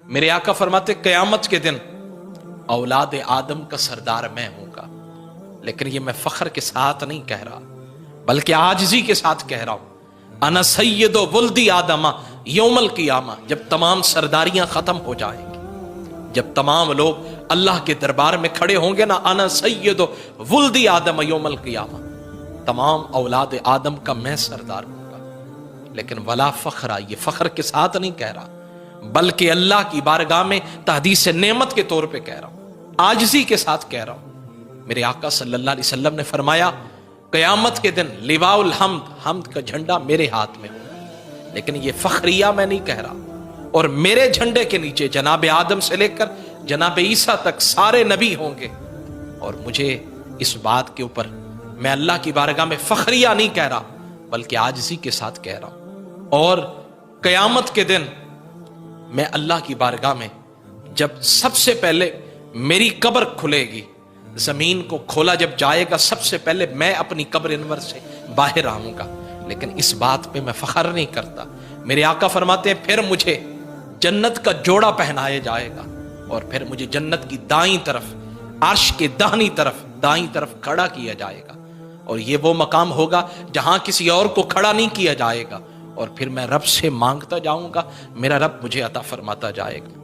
میرے آقا فرماتے قیامت کے دن اولاد آدم کا سردار میں ہوں گا، لیکن یہ میں فخر کے ساتھ نہیں کہہ رہا بلکہ عاجزی کے ساتھ کہہ رہا ہوں۔ انا سید ولدی آدم یوم القیامہ، جب تمام سرداریاں ختم ہو جائیں گی، جب تمام لوگ اللہ کے دربار میں کھڑے ہوں گے نا، انا سید ولدی آدم یوم القیامہ، تمام اولاد آدم کا میں سردار ہوں گا، لیکن ولا فخرا، یہ فخر کے ساتھ نہیں کہہ رہا بلکہ اللہ کی بارگاہ میں تحدیث نعمت کے طور پہ کہہ رہا ہوں، عاجزی کے ساتھ کہہ رہا ہوں۔ میرے آقا صلی اللہ علیہ وسلم نے فرمایا قیامت کے دن لواء الحمد، حمد کا جھنڈا میرے ہاتھ میں ہوگا، لیکن یہ فخریہ میں نہیں کہہ رہا، اور میرے جھنڈے کے نیچے جناب آدم سے لے کر جناب عیسیٰ تک سارے نبی ہوں گے، اور مجھے اس بات کے اوپر میں اللہ کی بارگاہ میں فخریہ نہیں کہہ رہا بلکہ عاجزی کے ساتھ کہہ رہا ہوں۔ اور قیامت کے دن میں اللہ کی بارگاہ میں جب سب سے پہلے میری قبر کھلے گی، زمین کو کھولا جب جائے گا، سب سے پہلے میں اپنی قبر انور سے باہر آؤں گا، لیکن اس بات پہ میں فخر نہیں کرتا۔ میرے آقا فرماتے ہیں پھر مجھے جنت کا جوڑا پہنایا جائے گا، اور پھر مجھے جنت کی دائیں طرف، عرش کے دائیں طرف کھڑا کیا جائے گا، اور یہ وہ مقام ہوگا جہاں کسی اور کو کھڑا نہیں کیا جائے گا، اور پھر میں رب سے مانگتا جاؤں گا، میرا رب مجھے عطا فرماتا جائے گا۔